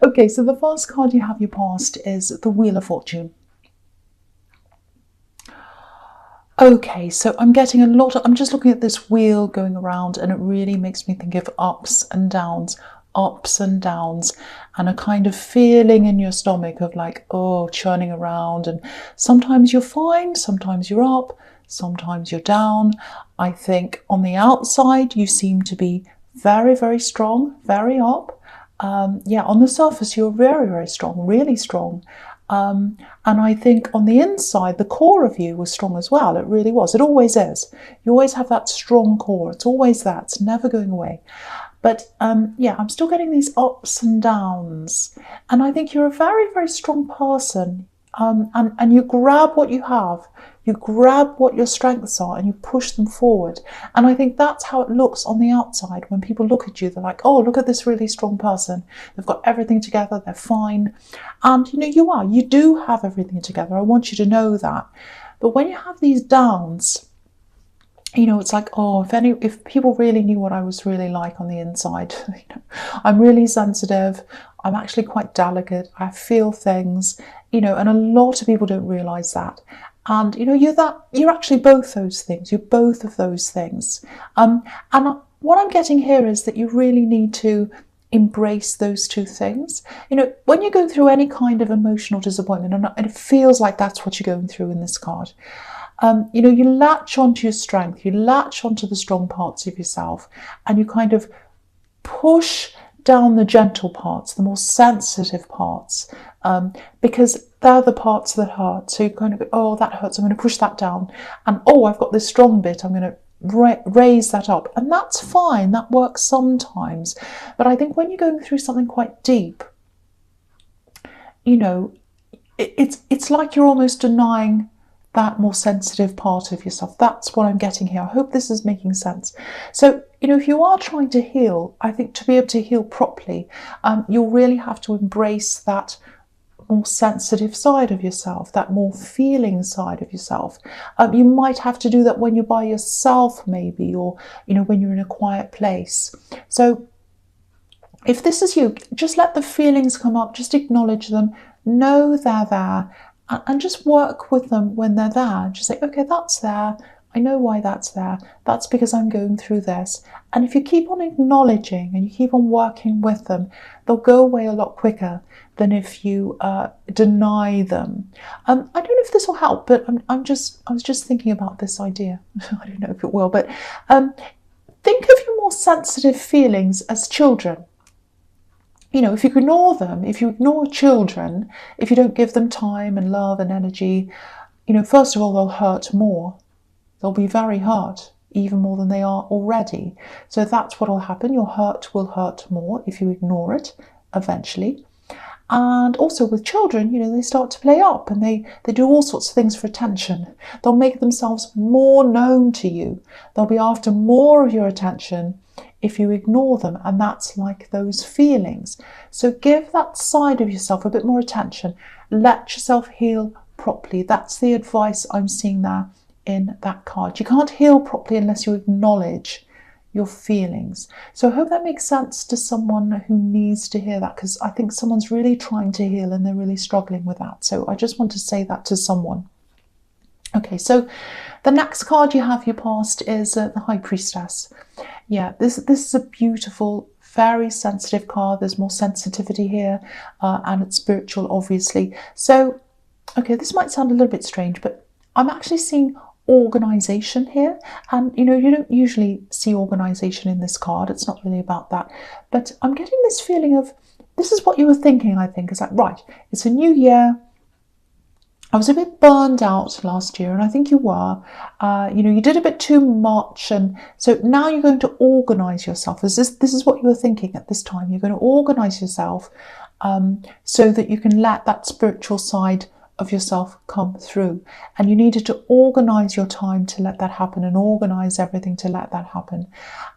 Okay, so the first card you have your past is the Wheel of Fortune. Okay, so I'm getting I'm just looking at this wheel going around, and it really makes me think of ups and downs, and a kind of feeling in your stomach of like, oh, churning around. And sometimes you're fine, sometimes you're up, sometimes you're down. I think on the outside, you seem to be very, very strong, very up. Yeah, on the surface, you're very, very strong, really strong. And I think on the inside, the core of you was strong as well. It really was. It always is. You always have that strong core. It's always that. It's never going away. But yeah, I'm still getting these ups and downs. And I think you're a very, very strong person. And you grab what you have. You grab what your strengths are and you push them forward. And I think that's how it looks on the outside. When people look at you, they're like, oh, look at this really strong person. They've got everything together. They're fine. And you do have everything together. I want you to know that. But when you have these downs, it's like, oh, if people really knew what I was really like on the inside, I'm really sensitive. I'm actually quite delicate. I feel things, and a lot of people don't realize that. And you're actually both those things. You're both of those things. And what I'm getting here is that you really need to embrace those two things. When you go through any kind of emotional disappointment, and it feels like that's what you're going through in this card, you latch onto your strength, you latch onto the strong parts of yourself, and you kind of push down the gentle parts, the more sensitive parts, because they're the parts that hurt. So you kind of go, oh, that hurts, I'm going to push that down. And oh, I've got this strong bit, I'm going to raise that up. And that's fine, that works sometimes. But I think when you're going through something quite deep, it's like you're almost denying that more sensitive part of yourself. That's what I'm getting here. I hope this is making sense. So, if you are trying to heal, I think to be able to heal properly, you'll really have to embrace that more sensitive side of yourself, that more feeling side of yourself. You might have to do that when you're by yourself, maybe, or, when you're in a quiet place. So if this is you, just let the feelings come up, just acknowledge them, know they're there, and just work with them when they're there. Just say, okay, that's there. I know why that's there. That's because I'm going through this. And if you keep on acknowledging and you keep on working with them, they'll go away a lot quicker than if you deny them. I don't know if this will help, but I was just thinking about this idea. I don't know if it will, but think of your more sensitive feelings as children. If you ignore them, if you ignore children, if you don't give them time and love and energy, first of all, they'll hurt more. They'll be very hurt, even more than they are already. So that's what will happen. Your hurt will hurt more if you ignore it eventually. And also with children, they start to play up and they do all sorts of things for attention. They'll make themselves more known to you. They'll be after more of your attention if you ignore them, and that's like those feelings. So give that side of yourself a bit more attention. Let yourself heal properly. That's the advice I'm seeing there in that card. You can't heal properly unless you acknowledge your feelings. So I hope that makes sense to someone who needs to hear that, because I think someone's really trying to heal and they're really struggling with that. So I just want to say that to someone. Okay, so the next card you have your past is the High Priestess. Yeah, this is a beautiful, very sensitive card. There's more sensitivity here, and it's spiritual, obviously. So, okay, this might sound a little bit strange, but I'm actually seeing organization here. And, you don't usually see organization in this card. It's not really about that. But I'm getting this feeling of, this is what you were thinking, I think. It's like, right, it's a new year. I was a bit burned out last year, and I think you were. You did a bit too much, and so now you're going to organise yourself. This is what you were thinking at this time. You're going to organise yourself so that you can let that spiritual side of yourself come through. And you needed to organise your time to let that happen, and organise everything to let that happen.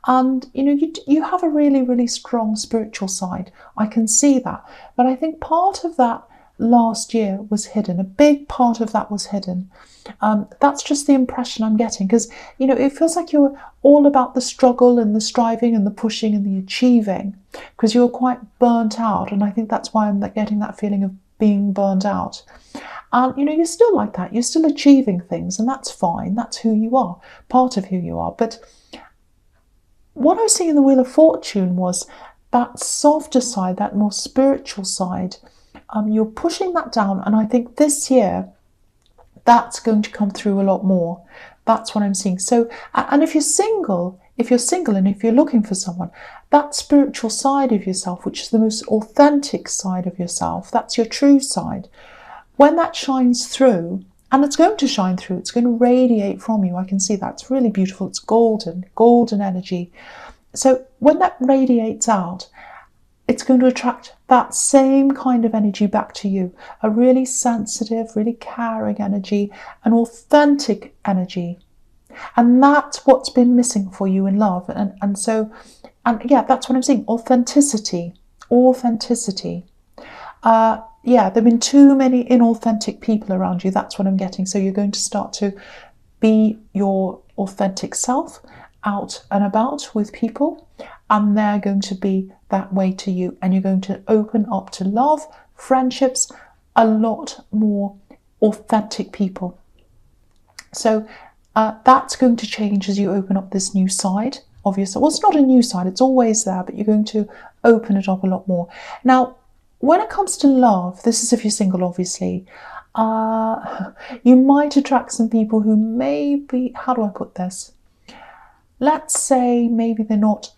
And you have a really, really strong spiritual side. I can see that, but I think part of that last year was hidden. A big part of that was hidden. That's just the impression I'm getting, because, it feels like you're all about the struggle and the striving and the pushing and the achieving, because you're quite burnt out. And I think that's why I'm getting that feeling of being burnt out. And, you're still like that. You're still achieving things, and that's fine. That's who you are, part of who you are. But what I was seeing in the Wheel of Fortune was that softer side, that more spiritual side. You're pushing that down, and I think this year that's going to come through a lot more. That's what I'm seeing. So, and if you're single and if you're looking for someone, that spiritual side of yourself, which is the most authentic side of yourself, that's your true side. When that shines through, and it's going to shine through, it's going to radiate from you. I can see that. It's really beautiful. It's golden energy. So when that radiates out, it's going to attract that same kind of energy back to you. A really sensitive, really caring energy, an authentic energy. And that's what's been missing for you in love. And yeah, that's what I'm seeing. Authenticity. Yeah, there have been too many inauthentic people around you. That's what I'm getting. So you're going to start to be your authentic self out and about with people, and they're going to be that way to you. And you're going to open up to love, friendships, a lot more authentic people. So that's going to change as you open up this new side of yourself. Well, it's not a new side. It's always there, but you're going to open it up a lot more. Now, when it comes to love, this is if you're single, obviously, you might attract some people who maybe, how do I put this? Let's say maybe they're not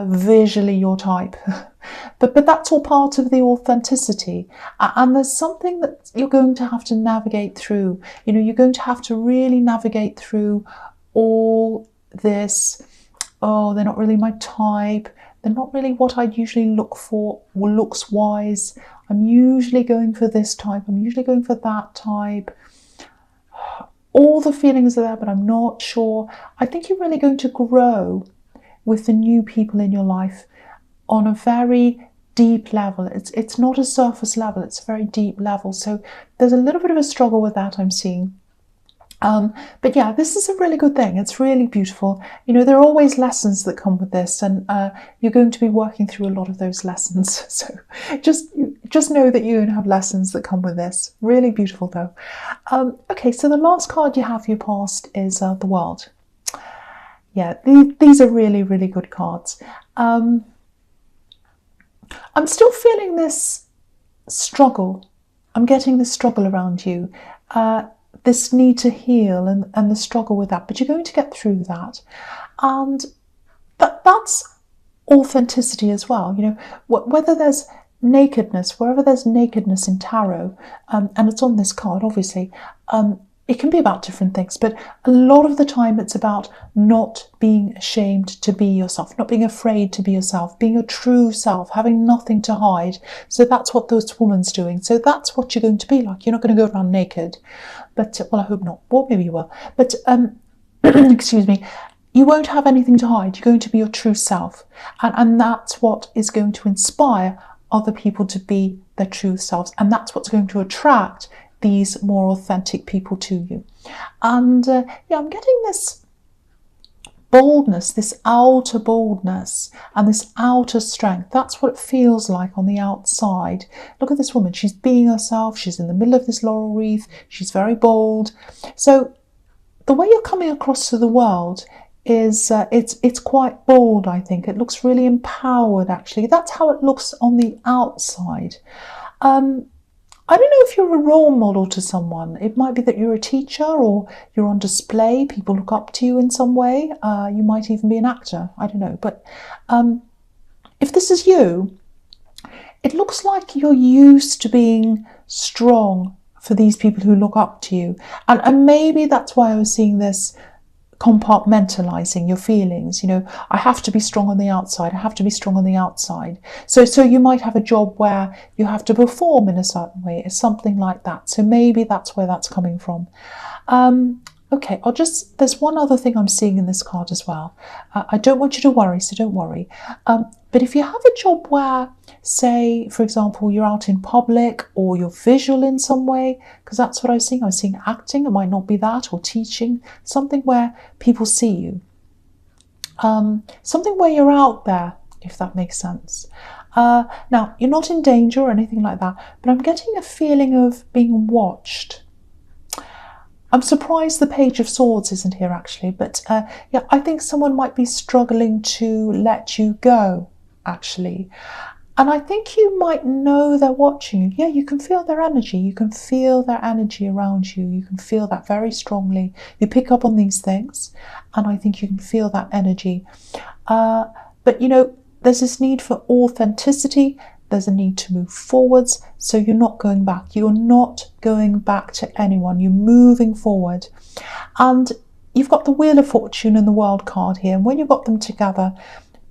visually your type, but that's all part of the authenticity. And there's something that you're going to have to navigate through. You're going to have to really navigate through all this. Oh, they're not really my type. They're not really what I'd usually look for, looks-wise. I'm usually going for this type. I'm usually going for that type. All the feelings are there, but I'm not sure. I think you're really going to grow with the new people in your life on a very deep level. It's not a surface level. It's a very deep level. So there's a little bit of a struggle with that, I'm seeing. But yeah, this is a really good thing. It's really beautiful. There are always lessons that come with this, and you're going to be working through a lot of those lessons. So just know that you're going to have lessons that come with this. Really beautiful, though. Okay, so the last card you have for your past is the World. Yeah, these are really, really good cards. I'm still feeling this struggle. I'm getting this struggle around you. This need to heal and the struggle with that, but you're going to get through that. And that's authenticity as well. Whether there's nakedness, wherever there's nakedness in tarot, and it's on this card, obviously, it can be about different things, but a lot of the time it's about not being ashamed to be yourself, not being afraid to be yourself, being your true self, having nothing to hide. So that's what this woman's doing. So that's what you're going to be like. You're not going to go around naked, but, well, I hope not. Well, maybe you will. But, excuse me, you won't have anything to hide. You're going to be your true self. And that's what is going to inspire other people to be their true selves. And that's what's going to attract these more authentic people to you. And yeah, I'm getting this boldness, this outer boldness and this outer strength. That's what it feels like on the outside. Look at this woman. She's being herself. She's in the middle of this laurel wreath. She's very bold. So the way you're coming across to the world is it's quite bold, I think. It looks really empowered, actually. That's how it looks on the outside. I don't know if you're a role model to someone. It might be that you're a teacher or you're on display. People look up to you in some way. You might even be an actor. I don't know. But if this is you, it looks like you're used to being strong for these people who look up to you. And maybe that's why I was seeing this compartmentalizing your feelings. I have to be strong on the outside. I have to be strong on the outside. So you might have a job where you have to perform in a certain way, something like that. So maybe that's where that's coming from. Okay, there's one other thing I'm seeing in this card as well. I don't want you to worry, so don't worry. But if you have a job where, say, for example, you're out in public or you're visual in some way, because that's what I was seeing. I was seeing acting, it might not be that, or teaching, something where people see you. Something where you're out there, if that makes sense. Now, you're not in danger or anything like that, but I'm getting a feeling of being watched. I'm surprised the Page of Swords isn't here actually, but yeah, I think someone might be struggling to let you go, actually. And I think you might know they're watching you. Yeah, you can feel their energy. You can feel their energy around you. You can feel that very strongly. You pick up on these things, and I think you can feel that energy. But you know, there's this need for authenticity. There's a need to move forwards, so you're not going back. You're not going back to anyone. You're moving forward. And you've got the Wheel of Fortune and the World card here. And when you've got them together,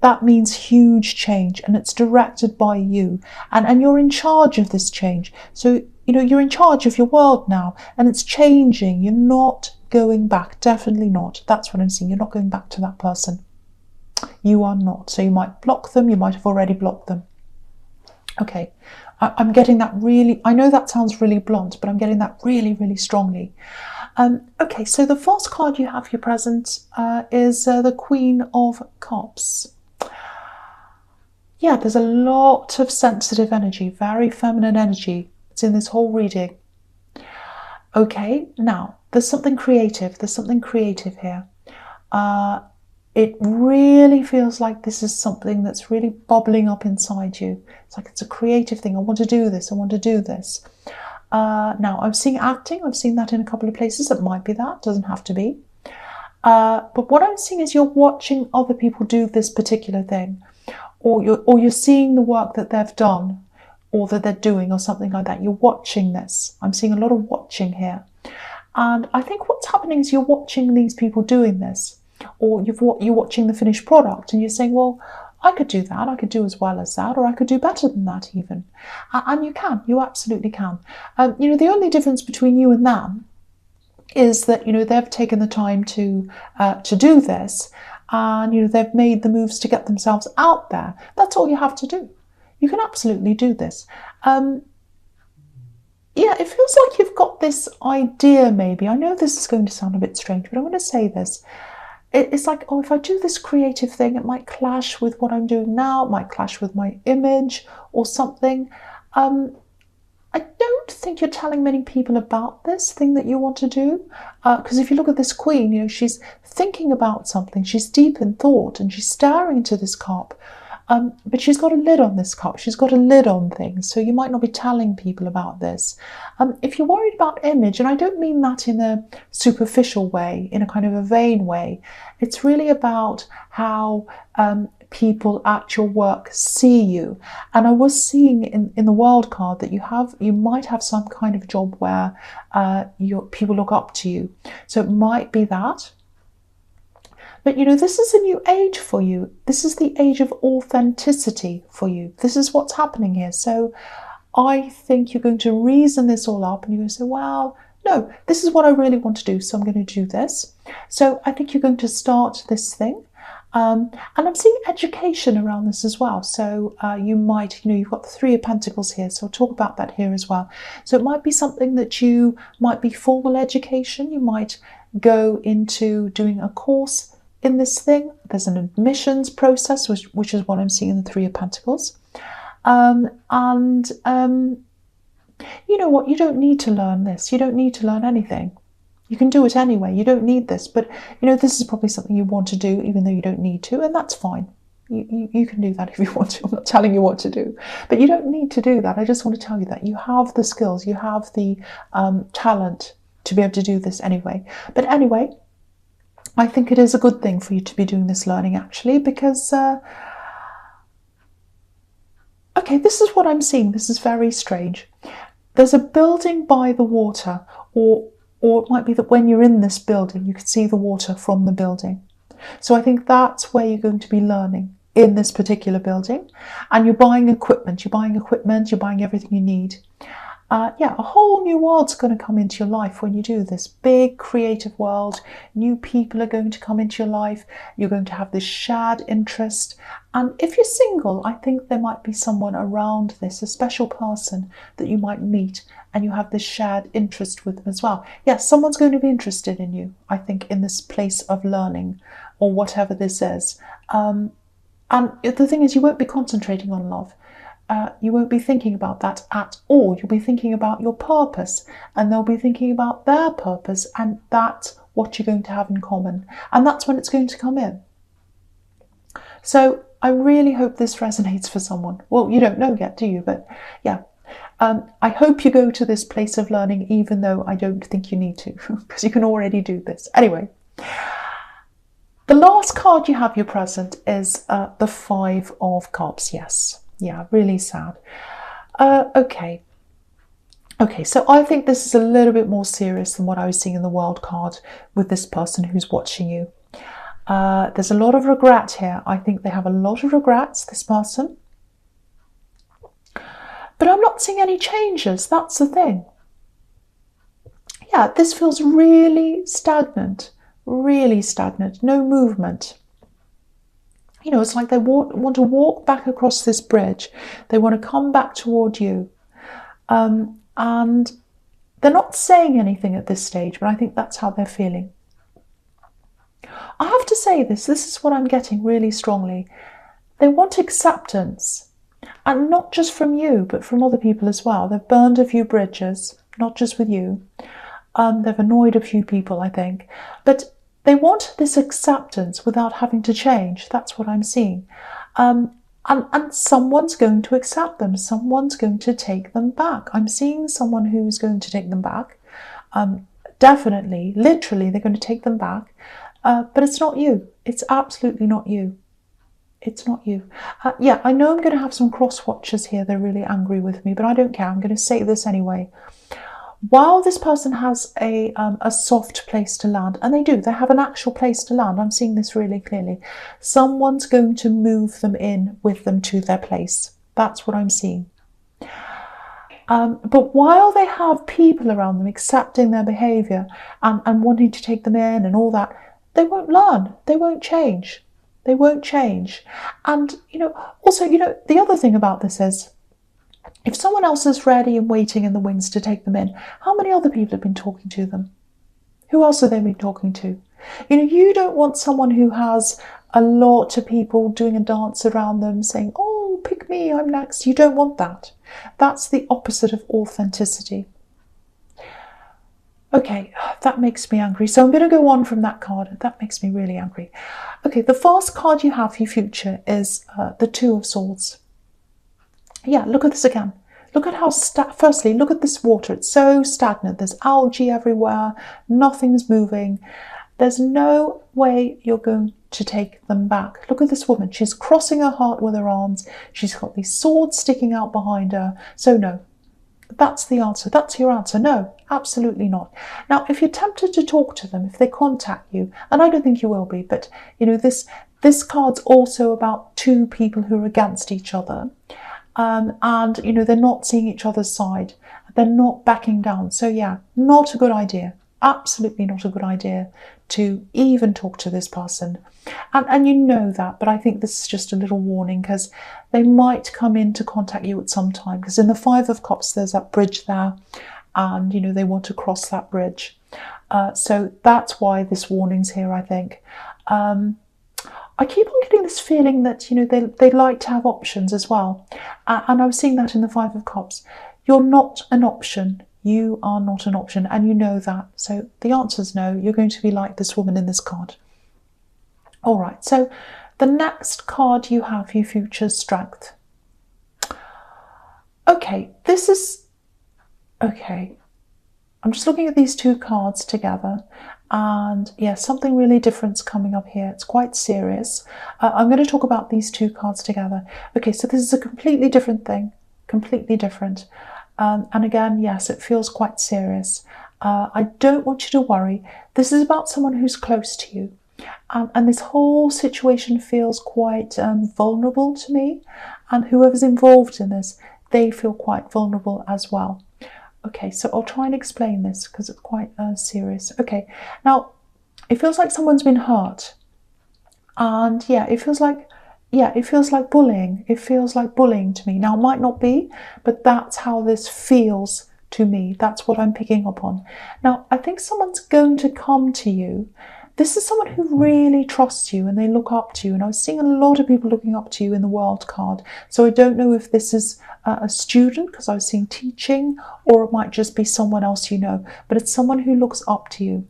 that means huge change, and it's directed by you. And you're in charge of this change. So, you know, you're in charge of your world now, and it's changing. You're not going back. Definitely not. That's what I'm seeing. You're not going back to that person. You are not. So you might block them. You might have already blocked them. Okay, I'm getting that really, I know that sounds really blunt, but I'm getting that really, really strongly. Okay, so the first card you have here present is the Queen of Cups. Yeah, there's a lot of sensitive energy, very feminine energy. It's in this whole reading. Okay, now, there's something creative. There's something creative here. It really feels like this is something that's really bubbling up inside you. It's like it's a creative thing. I want to do this. I want to do this. Now, I'm seeing acting. I've seen that in a couple of places. It might be that. Doesn't have to be. But what I'm seeing is you're watching other people do this particular thing. Or you're seeing the work that they've done or that they're doing or something like that. You're watching this. I'm seeing a lot of watching here. And I think what's happening is you're watching these people doing this. Or you're watching the finished product and you're saying, well, I could do that, I could do as well as that, or I could do better than that even. And you absolutely can. You know, the only difference between you and them is that, you know, they've taken the time to do this, and, you know, they've made the moves to get themselves out there. That's all you have to do. You can absolutely do this. Yeah, it feels like you've got this idea maybe. I know this is going to sound a bit strange, but I'm going to say this. It's like, oh, if I do this creative thing, it might clash with what I'm doing now. It might clash with my image or something. I don't think you're telling many people about this thing that you want to do. Because if you look at this queen, you know, she's thinking about something. She's deep in thought and she's staring into this cup. But she's got a lid on this cup. She's got a lid on things. So you might not be telling people about this. If you're worried about image, and I don't mean that in a superficial way, in a kind of a vain way, it's really about how people at your work see you. And I was seeing in the World card that you might have some kind of job where people look up to you. So it might be that. But, you know, this is a new age for you. This is the age of authenticity for you. This is what's happening here. So I think you're going to reason this all up and you're going to say, well, no, this is what I really want to do, so I'm going to do this. So I think you're going to start this thing. And I'm seeing education around this as well. So you might, you know, you've got the Three of Pentacles here, so I'll talk about that here as well. So it might be something that you might be formal education. You might go into doing a course in this thing. There's an admissions process, which is what I'm seeing in the Three of Pentacles. You know what? You don't need to learn this. You don't need to learn anything. You can do it anyway. You don't need this. But, you know, this is probably something you want to do, even though you don't need to, and that's fine. You can do that if you want to. I'm not telling you what to do. But you don't need to do that. I just want to tell you that you have the skills. You have the talent to be able to do this anyway. But anyway, I think it is a good thing for you to be doing this learning, actually, because, okay, this is what I'm seeing. This is very strange. There's a building by the water, or it might be that when you're in this building, you can see the water from the building. So I think that's where you're going to be learning, in this particular building. And you're buying equipment, you're buying everything you need. Yeah, a whole new world's going to come into your life when you do this. Big creative world, new people are going to come into your life, you're going to have this shared interest. And if you're single, I think there might be someone around this, a special person that you might meet, and you have this shared interest with them as well. Yes, someone's going to be interested in you, I think, in this place of learning, or whatever this is. And the thing is, you won't be concentrating on love. You won't be thinking about that at all. You'll be thinking about your purpose, and they'll be thinking about their purpose, and that's what you're going to have in common. And that's when it's going to come in. So I really hope this resonates for someone. Well, you don't know yet, do you? But yeah, I hope you go to this place of learning, even though I don't think you need to, because you can already do this. Anyway, the last card you have your present is the Five of Cups. Yes. Yeah, really sad. Okay, so I think this is a little bit more serious than what I was seeing in the World card with this person who's watching you. There's a lot of regret here. I think they have a lot of regrets, this person. But I'm not seeing any changes. That's the thing. Yeah, this feels really stagnant. Really stagnant. No movement. You know, it's like they want to walk back across this bridge. They want to come back toward you. And they're not saying anything at this stage, but I think that's how they're feeling. I have to say this is what I'm getting really strongly. They want acceptance, and not just from you, but from other people as well. They've burned a few bridges, not just with you. They've annoyed a few people, I think. But they want this acceptance without having to change. That's what I'm seeing. And someone's going to accept them. Someone's going to take them back. I'm seeing someone who's going to take them back. Definitely, literally, they're going to take them back. But it's not you. It's absolutely not you. It's not you. Yeah, I know I'm going to have some cross watchers here. They're really angry with me, but I don't care. I'm going to say this anyway. While this person has a soft place to land, and they do, they have an actual place to land. I'm seeing this really clearly. Someone's going to move them in with them to their place. That's what I'm seeing. But while they have people around them accepting their behaviour and wanting to take them in and all that, they won't learn. They won't change. They won't change. And, also, the other thing about this is, if someone else is ready and waiting in the wings to take them in, how many other people have been talking to them? Who else have they been talking to? You don't want someone who has a lot of people doing a dance around them saying, oh, pick me, I'm next. You don't want that. That's the opposite of authenticity. Okay, that makes me angry. So I'm going to go on from that card. That makes me really angry. Okay, the first card you have for your future is the Two of Swords. Yeah, look at this again. Look at how, firstly, look at this water. It's so stagnant. There's algae everywhere. Nothing's moving. There's no way you're going to take them back. Look at this woman. She's crossing her heart with her arms. She's got these swords sticking out behind her. So no, that's the answer. That's your answer. No, absolutely not. Now, if you're tempted to talk to them, if they contact you, and I don't think you will be, but, this card's also about two people who are against each other. And they're not seeing each other's side. They're not backing down. So yeah, not a good idea. Absolutely not a good idea to even talk to this person. And you know that, but I think this is just a little warning, because they might come in to contact you at some time, because in the Five of Cups there's that bridge there, and they want to cross that bridge. So that's why this warning's here, I think. I keep on getting this feeling that, they like to have options as well. And I was seeing that in the Five of Cups. You're not an option. You are not an option, and you know that. So the answer is no. You're going to be like this woman in this card. All right, so the next card you have, your future strength. Okay, this is... Okay, I'm just looking at these two cards together. And yeah, something really different's coming up here. It's quite serious. I'm going to talk about these two cards together. Okay, so this is a completely different thing. Completely different. And again, yes, it feels quite serious. I don't want you to worry. This is about someone who's close to you. And this whole situation feels quite vulnerable to me. And whoever's involved in this, they feel quite vulnerable as well. Okay, so I'll try and explain this because it's quite serious. Okay, now it feels like someone's been hurt, and it feels like bullying. It feels like bullying to me. Now, it might not be, but that's how this feels to me. That's what I'm picking up on. Now, I think someone's going to come to you. This is someone who really trusts you and they look up to you. And I was seeing a lot of people looking up to you in the World card. So I don't know if this is a student, because I was seeing teaching, or it might just be someone else you know. But it's someone who looks up to you.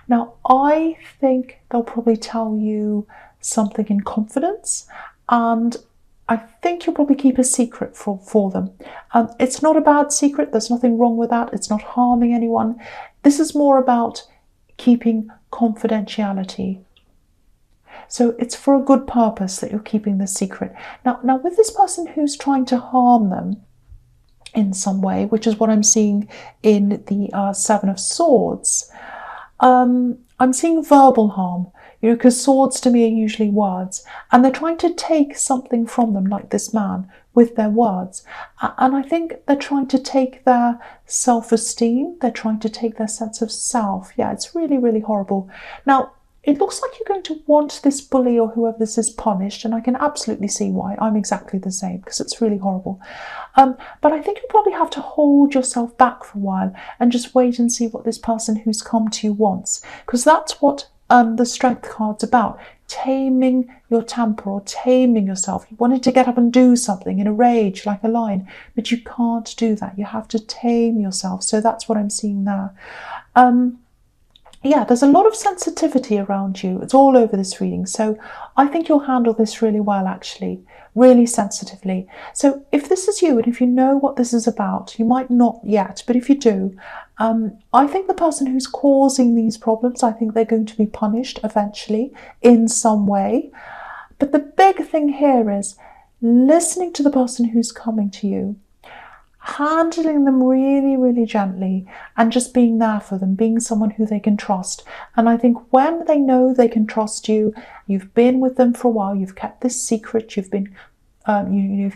Now, I think they'll probably tell you something in confidence, and I think you'll probably keep a secret for them. It's not a bad secret. There's nothing wrong with that. It's not harming anyone. This is more about keeping confidentiality. So it's for a good purpose that you're keeping the secret. Now with this person who's trying to harm them in some way, which is what I'm seeing in the Seven of Swords, I'm seeing verbal harm, because swords to me are usually words, and they're trying to take something from them, like this man, with their words. And I think they're trying to take their self-esteem, they're trying to take their sense of self. Yeah, it's really, really horrible. Now, it looks like you're going to want this bully or whoever this is punished, and I can absolutely see why. I'm exactly the same, because it's really horrible. But I think you'll probably have to hold yourself back for a while and just wait and see what this person who's come to you wants, because that's what the Strength card's about. Taming your temper, or taming yourself. You wanted to get up and do something in a rage like a lion, but you can't do that. You have to tame yourself. So that's what I'm seeing there. Yeah, there's a lot of sensitivity around you. It's all over this reading. So I think you'll handle this really well, actually, really sensitively. So if this is you, and if you know what this is about, you might not yet, but if you do, I think the person who's causing these problems, I think they're going to be punished eventually in some way. But the big thing here is listening to the person who's coming to you, handling them really, really gently, and just being there for them, being someone who they can trust. And I think when they know they can trust you, you've been with them for a while, you've kept this secret, you've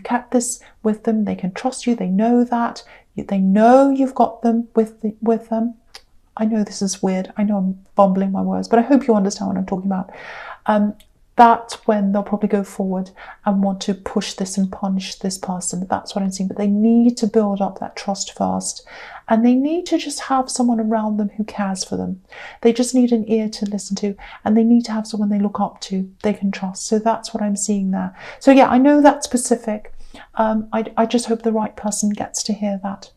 kept this with them, they can trust you, they know that, they know you've got them with them. I know this is weird, I know I'm bumbling my words, but I hope you understand what I'm talking about. That's when they'll probably go forward and want to push this and punish this person. That's what I'm seeing. But they need to build up that trust first. And they need to just have someone around them who cares for them. They just need an ear to listen to. And they need to have someone they look up to, they can trust. So that's what I'm seeing there. So yeah, I know that's specific. I just hope the right person gets to hear that.